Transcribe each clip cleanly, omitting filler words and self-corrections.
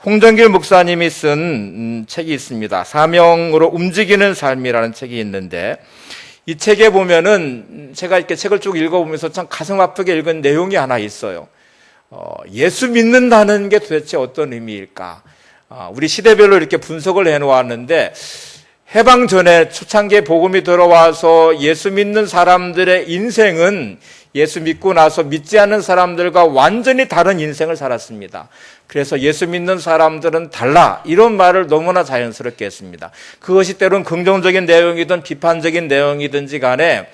홍정길 목사님이 쓴 책이 있습니다. 사명으로 움직이는 삶이라는 책이 있는데, 이 책에 보면은 제가 이렇게 책을 쭉 읽어보면서 참 가슴 아프게 읽은 내용이 하나 있어요. 예수 믿는다는 게 도대체 어떤 의미일까? 우리 시대별로 이렇게 분석을 해놓았는데, 해방 전에 초창기에 복음이 들어와서 예수 믿는 사람들의 인생은 예수 믿고 나서 믿지 않는 사람들과 완전히 다른 인생을 살았습니다. 그래서 예수 믿는 사람들은 달라, 이런 말을 너무나 자연스럽게 했습니다. 그것이 때론 긍정적인 내용이든 비판적인 내용이든지 간에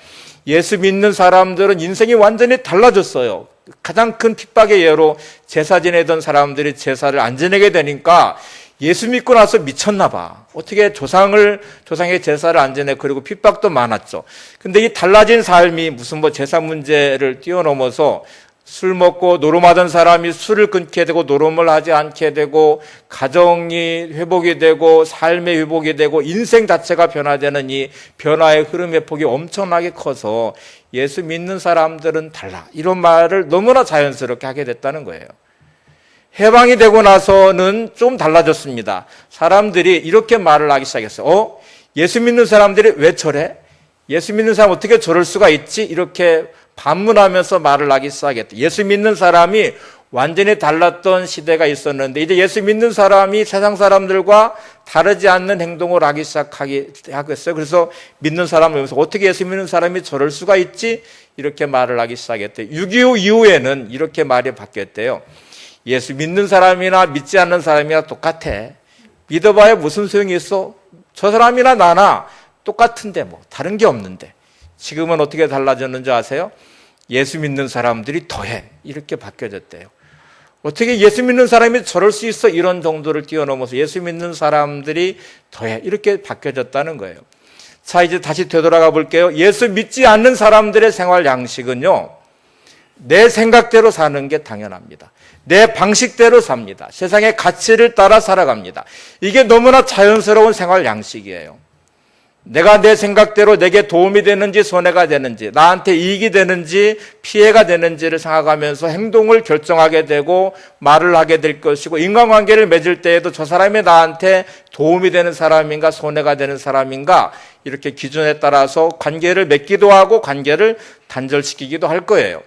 예수 믿는 사람들은 인생이 완전히 달라졌어요. 가장 큰 핍박의 예로 제사 지내던 사람들이 제사를 안 지내게 되니까 예수 믿고 나서 미쳤나 봐. 어떻게 조상의 제사를 안 지내. 그리고 핍박도 많았죠. 근데 이 달라진 삶이 무슨 제사 문제를 뛰어넘어서 술 먹고 노름하던 사람이 술을 끊게 되고 노름을 하지 않게 되고 가정이 회복이 되고 삶의 회복이 되고 인생 자체가 변화되는 이 변화의 흐름의 폭이 엄청나게 커서 예수 믿는 사람들은 달라, 이런 말을 너무나 자연스럽게 하게 됐다는 거예요. 해방이 되고 나서는 좀 달라졌습니다. 사람들이 이렇게 말을 하기 시작했어요. 예수 믿는 사람들이 왜 저래? 예수 믿는 사람 어떻게 저럴 수가 있지? 이렇게 반문하면서 말을 하기 시작했다. 예수 믿는 사람이 완전히 달랐던 시대가 있었는데, 이제 예수 믿는 사람이 세상 사람들과 다르지 않는 행동을 하기 시작하겠어요. 그래서 믿는 사람을 보면서 어떻게 예수 믿는 사람이 저럴 수가 있지? 이렇게 말을 하기 시작했대요. 6.25 이후에는 이렇게 말이 바뀌었대요. 예수 믿는 사람이나 믿지 않는 사람이나 똑같아. 믿어봐야 무슨 소용이 있어? 저 사람이나 나나 똑같은데 다른 게 없는데. 지금은 어떻게 달라졌는지 아세요? 예수 믿는 사람들이 더해, 이렇게 바뀌어졌대요. 어떻게 예수 믿는 사람이 저럴 수 있어? 이런 정도를 뛰어넘어서 예수 믿는 사람들이 더해, 이렇게 바뀌어졌다는 거예요. 자, 이제 다시 되돌아가 볼게요. 예수 믿지 않는 사람들의 생활 양식은요, 내 생각대로 사는 게 당연합니다. 내 방식대로 삽니다. 세상의 가치를 따라 살아갑니다. 이게 너무나 자연스러운 생활 양식이에요. 내가 내 생각대로 내게 도움이 되는지 손해가 되는지, 나한테 이익이 되는지 피해가 되는지를 생각하면서 행동을 결정하게 되고 말을 하게 될 것이고, 인간관계를 맺을 때에도 저 사람이 나한테 도움이 되는 사람인가 손해가 되는 사람인가, 이렇게 기준에 따라서 관계를 맺기도 하고 관계를 단절시키기도 할 거예요.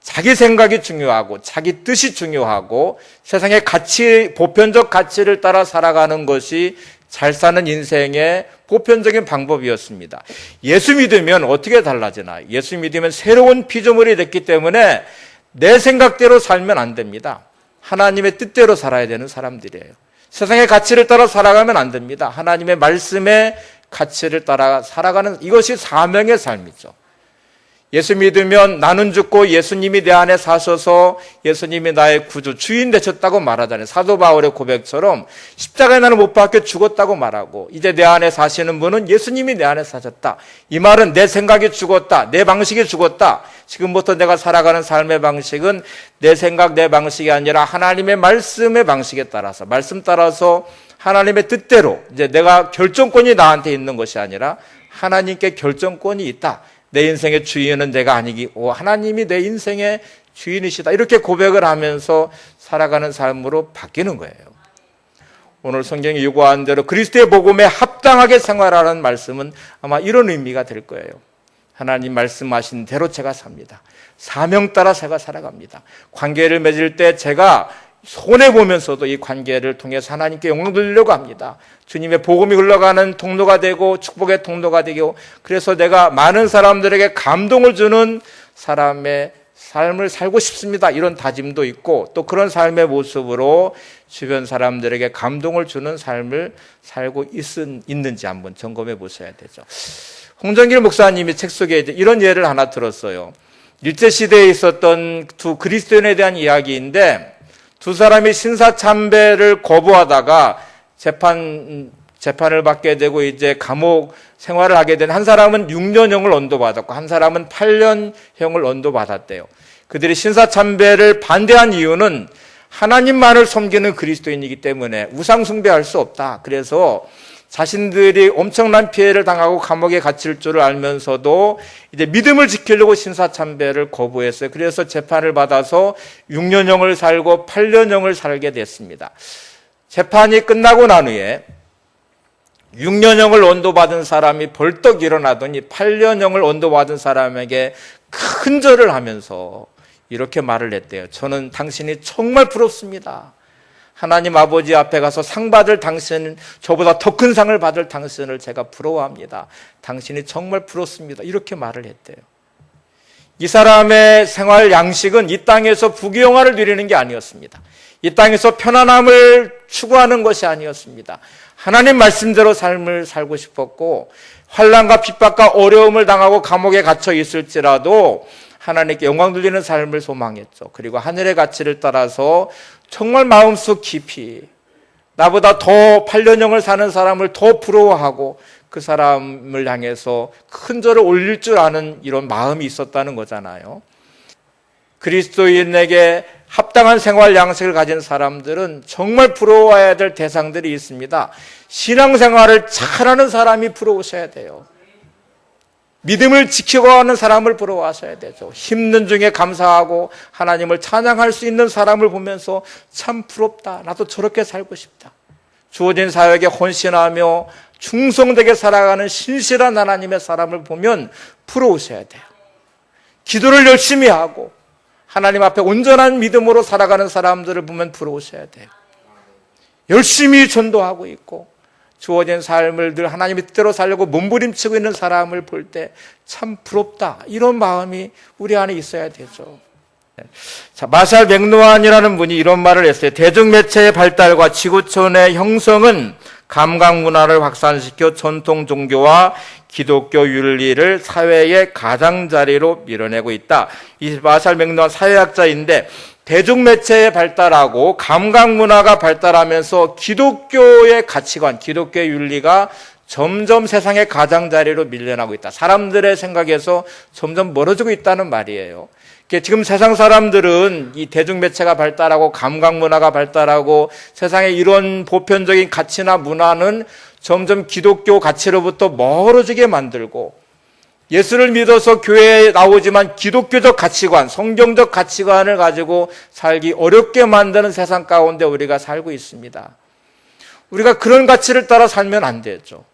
자기 생각이 중요하고 자기 뜻이 중요하고 세상의 가치, 보편적 가치를 따라 살아가는 것이 잘 사는 인생의 보편적인 방법이었습니다. 예수 믿으면 어떻게 달라지나? 예수 믿으면 새로운 피조물이 됐기 때문에 내 생각대로 살면 안 됩니다. 하나님의 뜻대로 살아야 되는 사람들이에요. 세상의 가치를 따라 살아가면 안 됩니다. 하나님의 말씀의 가치를 따라 살아가는, 이것이 사명의 삶이죠. 예수 믿으면 나는 죽고 예수님이 내 안에 사셔서 예수님이 나의 구주, 주인 되셨다고 말하잖아요. 사도 바울의 고백처럼 십자가에 나는 못 박혀 죽었다고 말하고, 이제 내 안에 사시는 분은 예수님이 내 안에 사셨다. 이 말은 내 생각이 죽었다, 내 방식이 죽었다. 지금부터 내가 살아가는 삶의 방식은 내 생각, 내 방식이 아니라 하나님의 말씀의 방식에 따라서, 말씀 따라서 하나님의 뜻대로, 이제 내가 결정권이 나한테 있는 것이 아니라 하나님께 결정권이 있다. 내 인생의 주인은 내가 아니고 하나님이 내 인생의 주인이시다. 이렇게 고백을 하면서 살아가는 삶으로 바뀌는 거예요. 오늘 성경이 요구하는 대로 그리스도의 복음에 합당하게 생활하는 말씀은 아마 이런 의미가 될 거예요. 하나님 말씀하신 대로 제가 삽니다. 사명 따라 제가 살아갑니다. 관계를 맺을 때 제가 손해보면서도 이 관계를 통해서 하나님께 영광 돌리려고 합니다. 주님의 복음이 흘러가는 통로가 되고 축복의 통로가 되고, 그래서 내가 많은 사람들에게 감동을 주는 사람의 삶을 살고 싶습니다. 이런 다짐도 있고, 또 그런 삶의 모습으로 주변 사람들에게 감동을 주는 삶을 살고 있는지 한번 점검해 보셔야 되죠. 홍정길 목사님이 책 속에 이런 예를 하나 들었어요. 일제시대에 있었던 두 그리스도인에 대한 이야기인데, 두 사람이 신사참배를 거부하다가 재판을 받게 되고 이제 감옥 생활을 하게 된, 한 사람은 6년형을 언도받았고 한 사람은 8년형을 언도받았대요. 그들이 신사참배를 반대한 이유는 하나님만을 섬기는 그리스도인이기 때문에 우상 숭배할 수 없다. 그래서 자신들이 엄청난 피해를 당하고 감옥에 갇힐 줄을 알면서도 이제 믿음을 지키려고 신사참배를 거부했어요. 그래서 재판을 받아서 6년형을 살고 8년형을 살게 됐습니다. 재판이 끝나고 난 후에 6년형을 언도받은 사람이 벌떡 일어나더니 8년형을 언도받은 사람에게 큰 절을 하면서 이렇게 말을 했대요. 저는 당신이 정말 부럽습니다. 하나님 아버지 앞에 가서 상 받을 당신, 저보다 더 큰 상을 받을 당신을 제가 부러워합니다. 당신이 정말 부럽습니다. 이렇게 말을 했대요. 이 사람의 생활 양식은 이 땅에서 부귀영화를 누리는 게 아니었습니다. 이 땅에서 편안함을 추구하는 것이 아니었습니다. 하나님 말씀대로 삶을 살고 싶었고, 환난과 핍박과 어려움을 당하고 감옥에 갇혀 있을지라도 하나님께 영광 돌리는 삶을 소망했죠. 그리고 하늘의 가치를 따라서 정말 마음속 깊이 나보다 더 8년형을 사는 사람을 더 부러워하고 그 사람을 향해서 큰 절을 올릴 줄 아는 이런 마음이 있었다는 거잖아요. 그리스도인에게 합당한 생활 양식을 가진 사람들은 정말 부러워해야 될 대상들이 있습니다. 신앙생활을 잘하는 사람이 부러우셔야 돼요. 믿음을 지켜가는 사람을 부러워하셔야 되죠. 힘든 중에 감사하고 하나님을 찬양할 수 있는 사람을 보면서 참 부럽다. 나도 저렇게 살고 싶다. 주어진 사역에 헌신하며 충성되게 살아가는 신실한 하나님의 사람을 보면 부러우셔야 돼요. 기도를 열심히 하고 하나님 앞에 온전한 믿음으로 살아가는 사람들을 보면 부러우셔야 돼요. 열심히 전도하고 있고 주어진 삶을 늘 하나님의 뜻대로 살려고 몸부림치고 있는 사람을 볼 때 참 부럽다. 이런 마음이 우리 안에 있어야 되죠. 자, 마샬 맥루한이라는 분이 이런 말을 했어요. 대중매체의 발달과 지구촌의 형성은 감각 문화를 확산시켜 전통 종교와 기독교 윤리를 사회의 가장자리로 밀어내고 있다. 이 마샬 맥루한 사회학자인데, 대중매체의 발달하고 감각문화가 발달하면서 기독교의 가치관, 기독교의 윤리가 점점 세상의 가장자리로 밀려나고 있다. 사람들의 생각에서 점점 멀어지고 있다는 말이에요. 지금 세상 사람들은 이 대중매체가 발달하고 감각문화가 발달하고 세상의 이런 보편적인 가치나 문화는 점점 기독교 가치로부터 멀어지게 만들고, 예수를 믿어서 교회에 나오지만 기독교적 가치관, 성경적 가치관을 가지고 살기 어렵게 만드는 세상 가운데 우리가 살고 있습니다. 우리가 그런 가치를 따라 살면 안 되죠.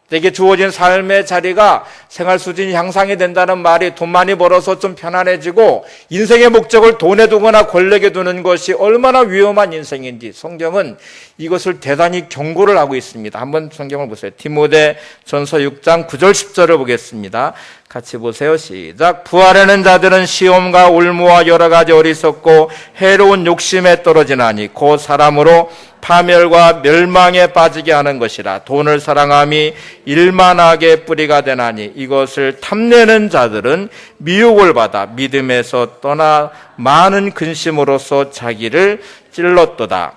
내게 주어진 삶의 자리가 생활 수준이 향상이 된다는 말이 돈 많이 벌어서 좀 편안해지고 인생의 목적을 돈에 두거나 권력에 두는 것이 얼마나 위험한 인생인지 성경은 이것을 대단히 경고를 하고 있습니다. 한번 성경을 보세요. 디모데전서 6장 9절 10절을 보겠습니다. 같이 보세요. 시작. 부하려는 자들은 시험과 올무와 여러 가지 어리석고 해로운 욕심에 떨어지나니 곧 사람으로 파멸과 멸망에 빠지게 하는 것이라. 돈을 사랑함이 일만하게 뿌리가 되나니 이것을 탐내는 자들은 미혹을 받아 믿음에서 떠나 많은 근심으로써 자기를 찔렀도다.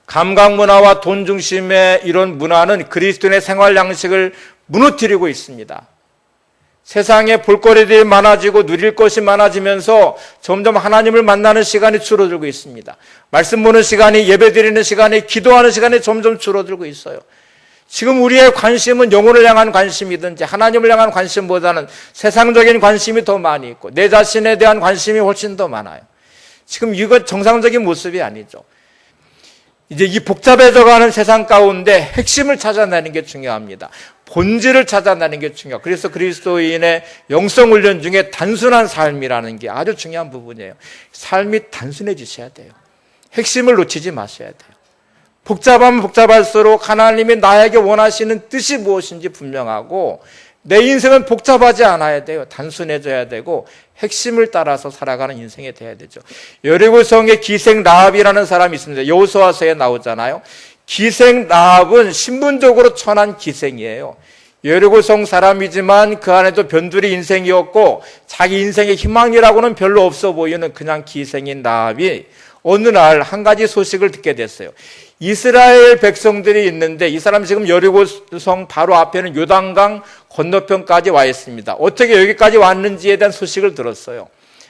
감각문화와 돈 중심의 이런 문화는 그리스도인의 생활 양식을 무너뜨리고 있습니다. 세상에 볼거리들이 많아지고 누릴 것이 많아지면서 점점 하나님을 만나는 시간이 줄어들고 있습니다. 말씀 보는 시간이, 예배드리는 시간이, 기도하는 시간이 점점 줄어들고 있어요. 지금 우리의 관심은 영혼을 향한 관심이든지 하나님을 향한 관심보다는 세상적인 관심이 더 많이 있고 내 자신에 대한 관심이 훨씬 더 많아요. 지금 이건 정상적인 모습이 아니죠. 이제 이 복잡해져가는 세상 가운데 핵심을 찾아내는 게 중요합니다. 본질을 찾아내는 게 중요해요. 그래서 그리스도인의 영성훈련 중에 단순한 삶이라는 게 아주 중요한 부분이에요. 삶이 단순해지셔야 돼요. 핵심을 놓치지 마셔야 돼요. 복잡하면 복잡할수록 하나님이 나에게 원하시는 뜻이 무엇인지 분명하고 내 인생은 복잡하지 않아야 돼요. 단순해져야 되고 핵심을 따라서 살아가는 인생이 돼야 되죠. 여리고성의 기생 라합이라는 사람이 있습니다. 여호수아서에 나오잖아요. 기생 라합은 신분적으로 천한 기생이에요. 여리고성 사람이지만 그 안에도 변두리 인생이었고 자기 인생의 희망이라고는 별로 없어 보이는 그냥 기생인 라합이 어느 날 한 가지 소식을 듣게 됐어요. 이스라엘 백성들이 있는데 이 사람이 지금 여리고성 바로 앞에는 요단강 건너편까지 와 있습니다. 어떻게 여기까지 왔는지에 대한 소식을 들었어요.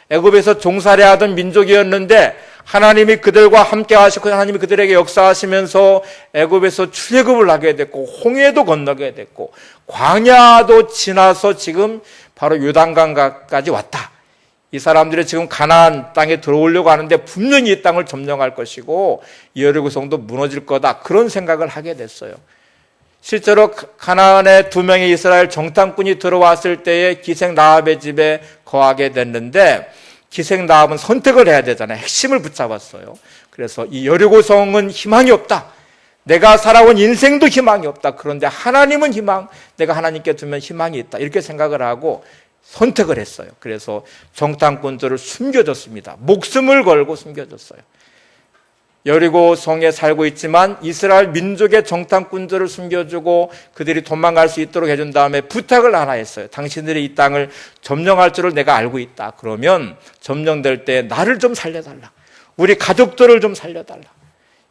애굽에서 종살이하던 민족이었는데 하나님이 그들과 함께 하시고 하나님이 그들에게 역사하시면서 애굽에서 출애굽을 하게 됐고 홍해도 건너게 됐고 광야도 지나서 지금 바로 요단강까지 왔다. 이 사람들이 지금 가나안 땅에 들어오려고 하는데 분명히 이 땅을 점령할 것이고 여리고성도 무너질 거다, 그런 생각을 하게 됐어요. 실제로 가나안에 2명의 이스라엘 정탐꾼이 들어왔을 때에 기생 라합의 집에 거하게 됐는데, 기생 라합은 선택을 해야 되잖아요. 핵심을 붙잡았어요. 그래서 이 여리고성은 희망이 없다, 내가 살아온 인생도 희망이 없다, 그런데 하나님은 내가 하나님께 두면 희망이 있다, 이렇게 생각을 하고 선택을 했어요. 그래서 정탐꾼들을 숨겨줬습니다. 목숨을 걸고 숨겨줬어요. 여리고 성에 살고 있지만 이스라엘 민족의 정탐꾼들을 숨겨주고 그들이 도망갈 수 있도록 해준 다음에 부탁을 하나 했어요. 당신들이 이 땅을 점령할 줄을 내가 알고 있다. 그러면 점령될 때 나를 좀 살려달라, 우리 가족들을 좀 살려달라,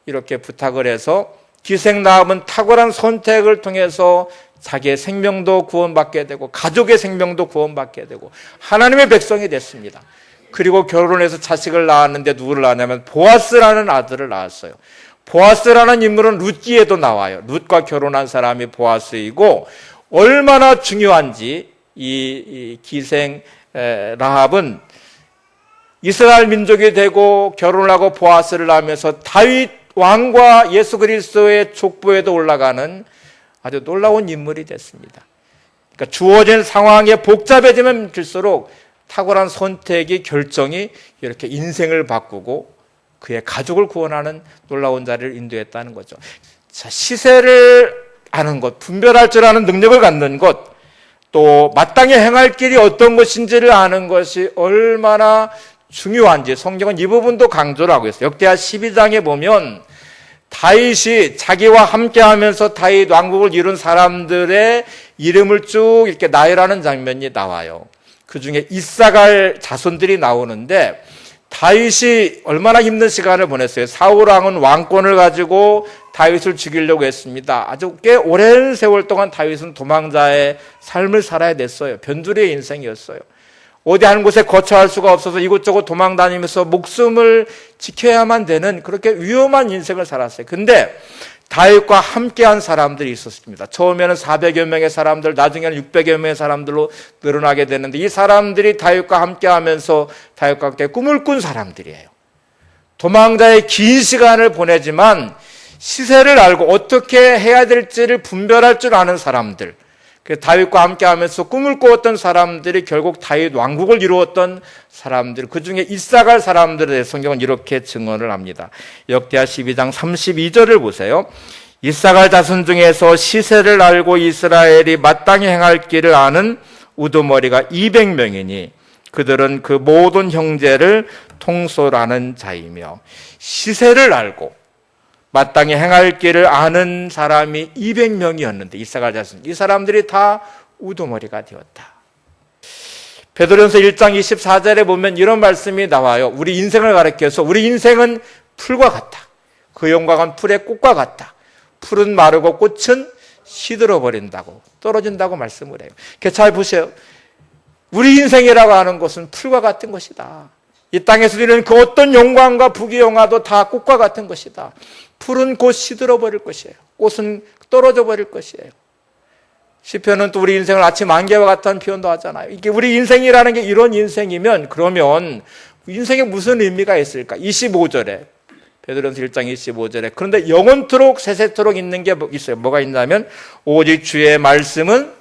이렇게 부탁을 해서 기생 라합은 탁월한 선택을 통해서 자기의 생명도 구원받게 되고 가족의 생명도 구원받게 되고 하나님의 백성이 됐습니다. 그리고 결혼해서 자식을 낳았는데 누구를 낳았냐면 보아스라는 아들을 낳았어요. 보아스라는 인물은 룻기에도 나와요. 룻과 결혼한 사람이 보아스이고, 얼마나 중요한지 이 기생 라합은 이스라엘 민족이 되고 결혼을 하고 보아스를 낳으면서 다윗 왕과 예수 그리스도의 족보에도 올라가는 아주 놀라운 인물이 됐습니다. 그러니까 주어진 상황에 복잡해지면 질수록 탁월한 선택이, 결정이 이렇게 인생을 바꾸고 그의 가족을 구원하는 놀라운 자리를 인도했다는 거죠. 자, 시세를 아는 것, 분별할 줄 아는 능력을 갖는 것, 또 마땅히 행할 길이 어떤 것인지를 아는 것이 얼마나 중요한지 성경은 이 부분도 강조를 하고 있어요. 역대하 12장에 보면 다윗이 자기와 함께하면서 다윗 왕국을 이룬 사람들의 이름을 쭉 이렇게 나열하는 장면이 나와요. 그 중에 이사갈 자손들이 나오는데, 다윗이 얼마나 힘든 시간을 보냈어요. 사울 왕은 왕권을 가지고 다윗을 죽이려고 했습니다. 아주 꽤 오랜 세월 동안 다윗은 도망자의 삶을 살아야 됐어요. 변두리의 인생이었어요. 어디 한 곳에 거처할 수가 없어서 이곳저곳 도망다니면서 목숨을 지켜야만 되는 그렇게 위험한 인생을 살았어요. 근데 다윗과 함께한 사람들이 있었습니다. 처음에는 400여 명의 사람들, 나중에는 600여 명의 사람들로 늘어나게 되는데, 이 사람들이 다윗과 함께하면서 다윗과 함께 꿈을 꾼 사람들이에요. 도망자의 긴 시간을 보내지만 시세를 알고 어떻게 해야 될지를 분별할 줄 아는 사람들, 다윗과 함께하면서 꿈을 꾸었던 사람들이 결국 다윗 왕국을 이루었던 사람들, 그 중에 이사갈 사람들에 대해 성경은 이렇게 증언을 합니다. 역대하 12장 32절을 보세요. 이사갈 자손 중에서 시세를 알고 이스라엘이 마땅히 행할 길을 아는 우두머리가 200명이니 그들은 그 모든 형제를 통솔하는 자이며, 시세를 알고 마땅히 행할 길을 아는 사람이 200명이었는데 이사갈 자손, 이 사람들이 다 우두머리가 되었다. 베드로전서 1장 24절에 보면 이런 말씀이 나와요. 우리 인생을 가리켜서 우리 인생은 풀과 같다. 그 영광은 풀의 꽃과 같다. 풀은 마르고 꽃은 시들어버린다고, 떨어진다고 말씀을 해요. 잘 보세요. 우리 인생이라고 하는 것은 풀과 같은 것이다. 이 땅에서 누리는 그 어떤 영광과 부귀영화도 다 꽃과 같은 것이다. 풀은 곧 시들어버릴 것이에요. 꽃은 떨어져 버릴 것이에요. 시편은 또 우리 인생을 아침 안개와 같다는 표현도 하잖아요. 이게 우리 인생이라는 게 이런 인생이면 그러면 인생에 무슨 의미가 있을까? 25절에, 베드로전서 1장 25절에 그런데 영원토록 세세토록 있는 게 있어요. 뭐가 있냐면 오직 주의 말씀은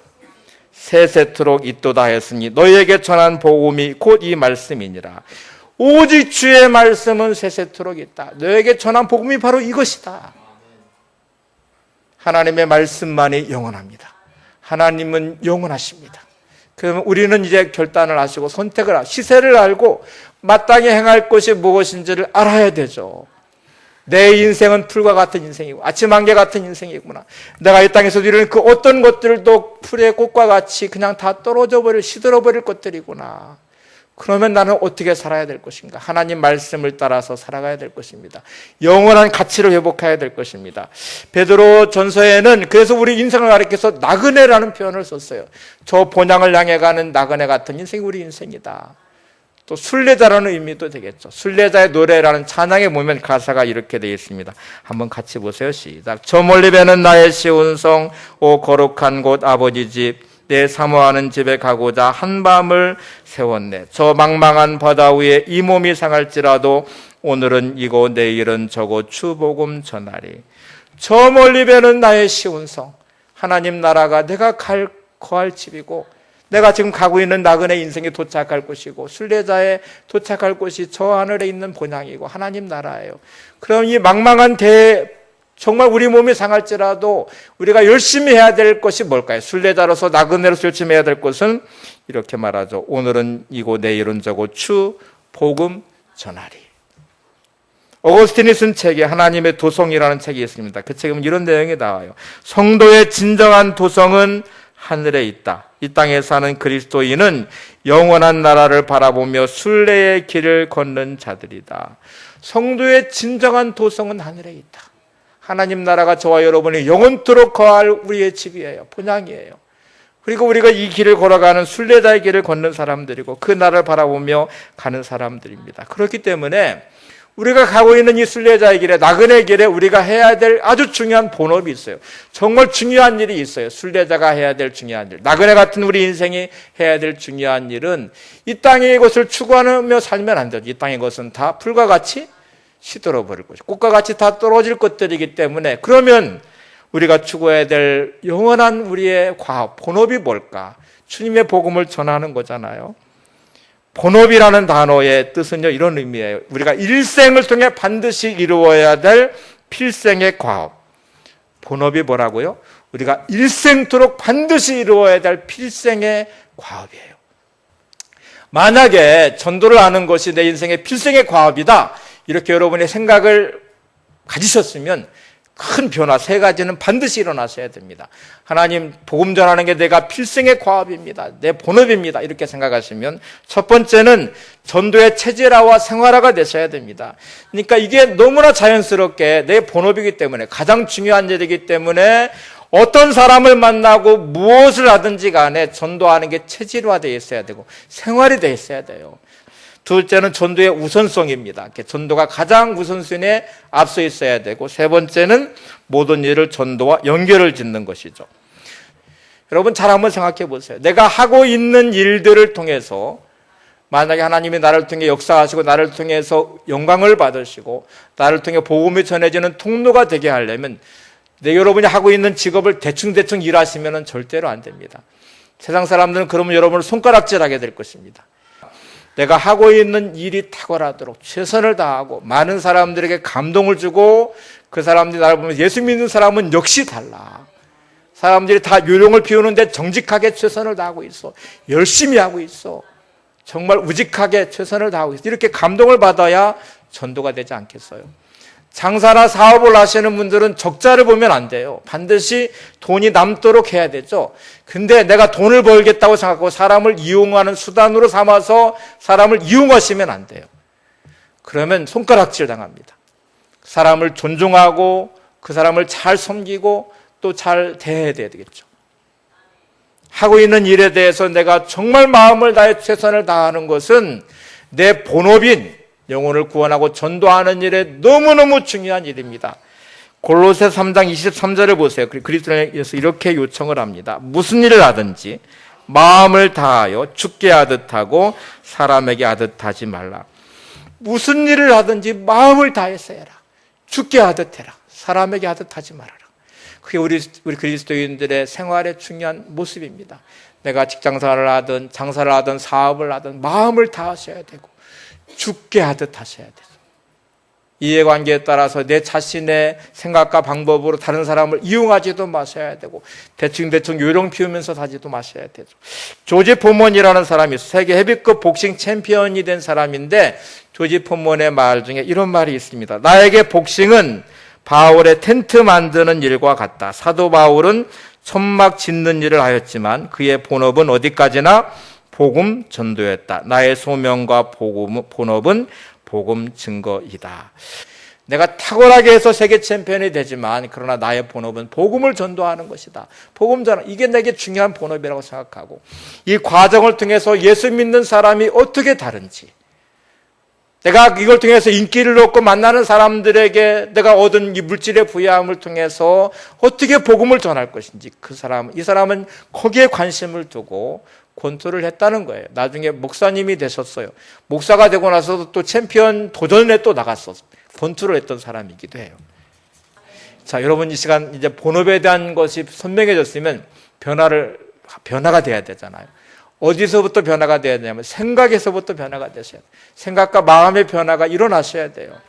세세토록 있도다 했으니 너희에게 전한 복음이 곧 이 말씀이니라. 오직 주의 말씀은 세세토록 있다. 너에게 전한 복음이 바로 이것이다. 하나님의 말씀만이 영원합니다. 하나님은 영원하십니다. 그러면 우리는 이제 결단을 하시고 선택을 하고 시세를 알고 마땅히 행할 것이 무엇인지를 알아야 되죠. 내 인생은 풀과 같은 인생이고 아침 안개 같은 인생이구나. 내가 이 땅에서 누리는 그 어떤 것들도 풀의 꽃과 같이 그냥 다 떨어져 버릴, 시들어 버릴 것들이구나. 그러면 나는 어떻게 살아야 될 것인가? 하나님 말씀을 따라서 살아가야 될 것입니다. 영원한 가치를 회복해야 될 것입니다. 베드로 전서에는 그래서 우리 인생을 가리켜서 나그네라는 표현을 썼어요. 저 본향을 향해 가는 나그네 같은 인생이 우리 인생이다. 또 순례자라는 의미도 되겠죠. 순례자의 노래라는 찬양에 보면 가사가 이렇게 되어 있습니다. 한번 같이 보세요. 시작. 저 멀리 배는 나의 시온성, 오 거룩한 곳 아버지 집, 내 사모하는 집에 가고자 한밤을 세웠네. 저 망망한 바다 위에 이 몸이 상할지라도 오늘은 이고 내일은 저고 주복음 전하리. 저 멀리 배는 나의 시온성, 하나님 나라가 내가 거할 집이고, 내가 지금 가고 있는 나그네 인생에 도착할 곳이고, 순례자에 도착할 곳이 저 하늘에 있는 본향이고 하나님 나라예요. 그럼 이 망망한 정말 우리 몸이 상할지라도 우리가 열심히 해야 될 것이 뭘까요? 순례자로서 나그네로서 열심히 해야 될 것은 이렇게 말하죠. 오늘은 이고 내일은 저고 주 복음 전하리. 어거스틴이 쓴 책에 하나님의 도성이라는 책이 있습니다. 그 책은 이런 내용이 나와요. 성도의 진정한 도성은 하늘에 있다. 이 땅에 사는 그리스도인은 영원한 나라를 바라보며 순례의 길을 걷는 자들이다. 성도의 진정한 도성은 하늘에 있다. 하나님 나라가 저와 여러분이 영원토록 거할 우리의 집이에요. 본향이에요. 그리고 우리가 이 길을 걸어가는 순례자의 길을 걷는 사람들이고 그 나라를 바라보며 가는 사람들입니다. 그렇기 때문에 우리가 가고 있는 이 순례자의 길에, 나그네 길에 우리가 해야 될 아주 중요한 본업이 있어요. 정말 중요한 일이 있어요. 순례자가 해야 될 중요한 일, 나그네 같은 우리 인생이 해야 될 중요한 일은 이 땅의 것을 추구하며 살면 안 되죠. 이 땅의 것은 다 불과 같이 시들어 버릴 것이고 꽃과 같이 다 떨어질 것들이기 때문에, 그러면 우리가 추구해야 될 영원한 우리의 과업, 본업이 뭘까? 주님의 복음을 전하는 거잖아요. 본업이라는 단어의 뜻은요, 이런 의미예요. 우리가 일생을 통해 반드시 이루어야 될 필생의 과업. 본업이 뭐라고요? 우리가 일생토록 반드시 이루어야 될 필생의 과업이에요. 만약에 전도를 하는 것이 내 인생의 필생의 과업이다, 이렇게 여러분의 생각을 가지셨으면 큰 변화 세 가지는 반드시 일어나셔야 됩니다. 하나님, 복음 전하는 게 내가 필생의 과업입니다. 내 본업입니다. 이렇게 생각하시면 첫 번째는 전도의 체질화와 생활화가 되셔야 됩니다. 그러니까 이게 너무나 자연스럽게 내 본업이기 때문에, 가장 중요한 일이기 때문에 어떤 사람을 만나고 무엇을 하든지 간에 전도하는 게 체질화되어 있어야 되고 생활이 되어 있어야 돼요. 둘째는 전도의 우선성입니다. 전도가 가장 우선순위에 앞서 있어야 되고, 세 번째는 모든 일을 전도와 연결을 짓는 것이죠. 여러분 잘 한번 생각해 보세요. 내가 하고 있는 일들을 통해서 만약에 하나님이 나를 통해 역사하시고 나를 통해서 영광을 받으시고 나를 통해 복음이 전해지는 통로가 되게 하려면 여러분이 하고 있는 직업을 대충 일하시면 절대로 안 됩니다. 세상 사람들은 그러면 여러분을 손가락질하게 될 것입니다. 내가 하고 있는 일이 탁월하도록 최선을 다하고 많은 사람들에게 감동을 주고, 그 사람들이 나를 보면 예수 믿는 사람은 역시 달라. 사람들이 다 요령을 피우는데 정직하게 최선을 다하고 있어. 열심히 하고 있어. 정말 우직하게 최선을 다하고 있어. 이렇게 감동을 받아야 전도가 되지 않겠어요? 장사나 사업을 하시는 분들은 적자를 보면 안 돼요. 반드시 돈이 남도록 해야 되죠. 근데 내가 돈을 벌겠다고 생각하고 사람을 이용하는 수단으로 삼아서 사람을 이용하시면 안 돼요. 그러면 손가락질 당합니다. 사람을 존중하고 그 사람을 잘 섬기고 또 잘 대해야 되겠죠. 하고 있는 일에 대해서 내가 정말 마음을 다해 최선을 다하는 것은 내 본업인 영혼을 구원하고 전도하는 일에 너무너무 중요한 일입니다. 골로새 3장 23절을 보세요. 그리스도께서 이렇게 요청을 합니다. 무슨 일을 하든지 마음을 다하여 주께 하듯 하고 사람에게 하듯 하지 말라. 무슨 일을 하든지 마음을 다해서 해라. 주께 하듯 해라. 사람에게 하듯 하지 말아라. 그게 우리 그리스도인들의 생활의 중요한 모습입니다. 내가 직장생활을 하든 장사를 하든 사업을 하든 마음을 다하셔야 되고 주께 하듯 하셔야 되죠. 이해관계에 따라서 내 자신의 생각과 방법으로 다른 사람을 이용하지도 마셔야 되고 대충 요령 피우면서 하지도 마셔야 되죠. 조지 포먼이라는 사람이 세계 헤비급 복싱 챔피언이 된 사람인데, 조지 포먼의 말 중에 이런 말이 있습니다. 나에게 복싱은 바울의 텐트 만드는 일과 같다. 사도 바울은 천막 짓는 일을 하였지만 그의 본업은 어디까지나 복음 전도였다. 나의 소명과 본업은 복음 증거이다. 내가 탁월하게 해서 세계 챔피언이 되지만 그러나 나의 본업은 복음을 전도하는 것이다. 복음 전화, 이게 내게 중요한 본업이라고 생각하고, 이 과정을 통해서 예수 믿는 사람이 어떻게 다른지, 내가 이걸 통해서 인기를 얻고 만나는 사람들에게 내가 얻은 이 물질의 부여함을 통해서 어떻게 복음을 전할 것인지 이 사람은 거기에 관심을 두고 권투를 했다는 거예요. 나중에 목사님이 되셨어요. 목사가 되고 나서도 또 챔피언 도전에 또 나갔었어요. 권투를 했던 사람이기도 해요. 자, 여러분 이 시간 이제 본업에 대한 것이 선명해졌으면 변화가 돼야 되잖아요. 어디서부터 변화가 돼야 되냐면 생각에서부터 변화가 되셔야 돼요. 생각과 마음의 변화가 일어나셔야 돼요.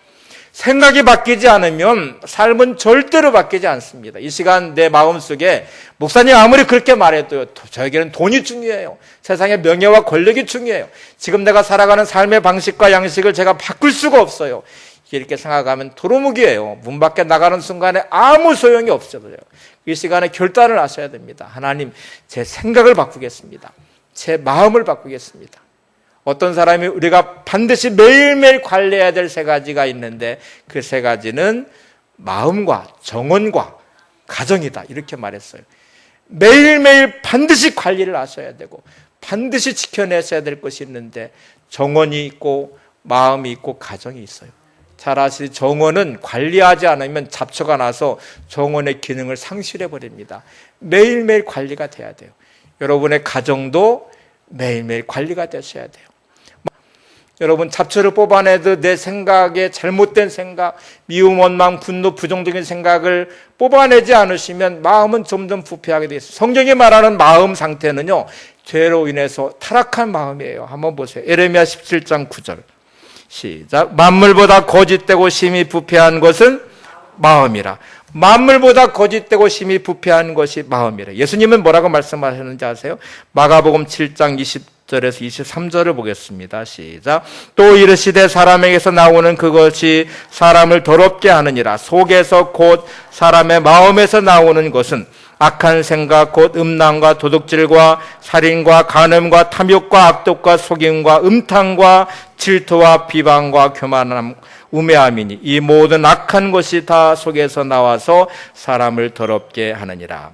생각이 바뀌지 않으면 삶은 절대로 바뀌지 않습니다. 이 시간 내 마음속에 목사님 아무리 그렇게 말해도요, 저에게는 돈이 중요해요. 세상의 명예와 권력이 중요해요. 지금 내가 살아가는 삶의 방식과 양식을 제가 바꿀 수가 없어요. 이렇게 생각하면 도루묵이에요. 문 밖에 나가는 순간에 아무 소용이 없어져요. 이 시간에 결단을 하셔야 됩니다. 하나님, 제 생각을 바꾸겠습니다. 제 마음을 바꾸겠습니다. 어떤 사람이 우리가 반드시 매일매일 관리해야 될 세 가지가 있는데 그 세 가지는 마음과 정언과 가정이다. 이렇게 말했어요. 매일매일 반드시 관리를 하셔야 되고 반드시 지켜내셔야 될 것이 있는데 정언이 있고 마음이 있고 가정이 있어요. 잘 아시듯이 정언은 관리하지 않으면 잡초가 나서 정언의 기능을 상실해버립니다. 매일매일 관리가 돼야 돼요. 여러분의 가정도 매일매일 관리가 되셔야 돼요. 여러분 잡초를 뽑아내도 내 생각에 잘못된 생각, 미움, 원망, 분노, 부정적인 생각을 뽑아내지 않으시면 마음은 점점 부패하게 되어 있어요. 성경이 말하는 마음 상태는요, 죄로 인해서 타락한 마음이에요. 한번 보세요. 에레미야 17장 9절 시작. 만물보다 거짓되고 심히 부패한 것은 마음이라. 만물보다 거짓되고 심히 부패한 것이 마음이라. 예수님은 뭐라고 말씀하셨는지 아세요? 마가복음 7장 20절에서 23절을 보겠습니다. 시작. 또 이르시되 사람에게서 나오는 그것이 사람을 더럽게 하느니라. 속에서 곧 사람의 마음에서 나오는 것은 악한 생각 곧 음란과 도둑질과 살인과 간음과 탐욕과 악독과 속임과 음탕과 질투와 비방과 교만함 우매함이니 이 모든 악한 것이 다 속에서 나와서 사람을 더럽게 하느니라.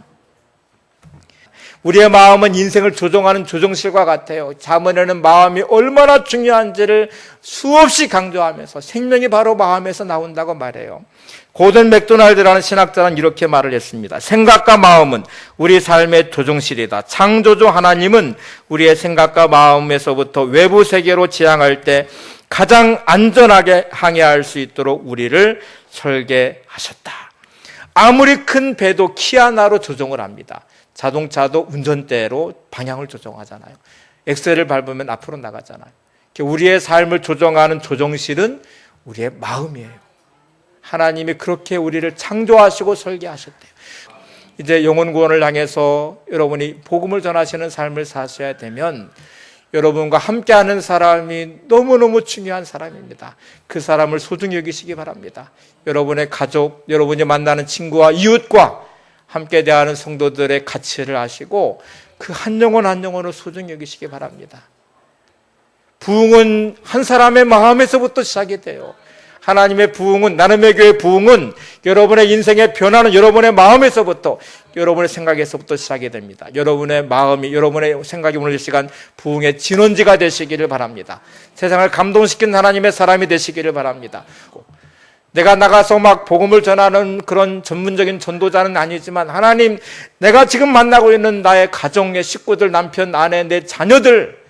우리의 마음은 인생을 조종하는 조종실과 같아요. 잠언에는 마음이 얼마나 중요한지를 수없이 강조하면서 생명이 바로 마음에서 나온다고 말해요. 고든 맥도날드라는 신학자는 이렇게 말을 했습니다. 생각과 마음은 우리 삶의 조종실이다. 창조주 하나님은 우리의 생각과 마음에서부터 외부 세계로 지향할 때 가장 안전하게 항해할 수 있도록 우리를 설계하셨다. 아무리 큰 배도 키 하나로 조종을 합니다. 자동차도 운전대로 방향을 조정하잖아요. 엑셀을 밟으면 앞으로 나가잖아요. 우리의 삶을 조정하는 조종실은 우리의 마음이에요. 하나님이 그렇게 우리를 창조하시고 설계하셨대요. 이제 영혼 구원을 향해서 여러분이 복음을 전하시는 삶을 사셔야 되면 여러분과 함께하는 사람이 너무너무 중요한 사람입니다. 그 사람을 소중히 여기시기 바랍니다. 여러분의 가족, 여러분이 만나는 친구와 이웃과 함께 대하는 성도들의 가치를 아시고 그 한 영혼 한 영혼을 소중히 여기시기 바랍니다. 부흥은 한 사람의 마음에서부터 시작이 돼요. 하나님의 부흥은, 나눔의 교회 부흥은 여러분의 인생의 변화는 여러분의 마음에서부터, 여러분의 생각에서부터 시작이 됩니다. 여러분의 마음이, 여러분의 생각이 오늘 이 시간 부흥의 진원지가 되시기를 바랍니다. 세상을 감동시킨 하나님의 사람이 되시기를 바랍니다. 내가 나가서 막 복음을 전하는 그런 전문적인 전도자는 아니지만 하나님, 내가 지금 만나고 있는 나의 가정의 식구들, 남편, 아내, 내 자녀들,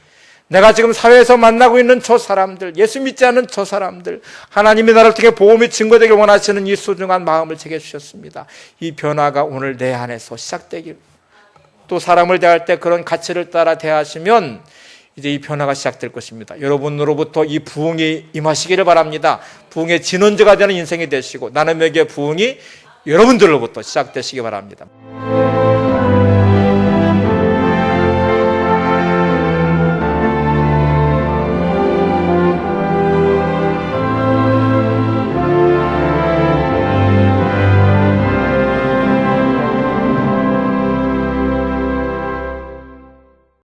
내가 지금 사회에서 만나고 있는 저 사람들, 예수 믿지 않는 저 사람들, 하나님이 나를 통해 복음이 증거되길 원하시는 이 소중한 마음을 제게 주셨습니다. 이 변화가 오늘 내 안에서 시작되길, 또 사람을 대할 때 그런 가치를 따라 대하시면 이제 이 변화가 시작될 것입니다. 여러분으로부터 이 부흥이 임하시기를 바랍니다. 부흥의 진원지가 되는 인생이 되시고 나눔의 교회 부흥이 여러분들로부터 시작되시기 바랍니다.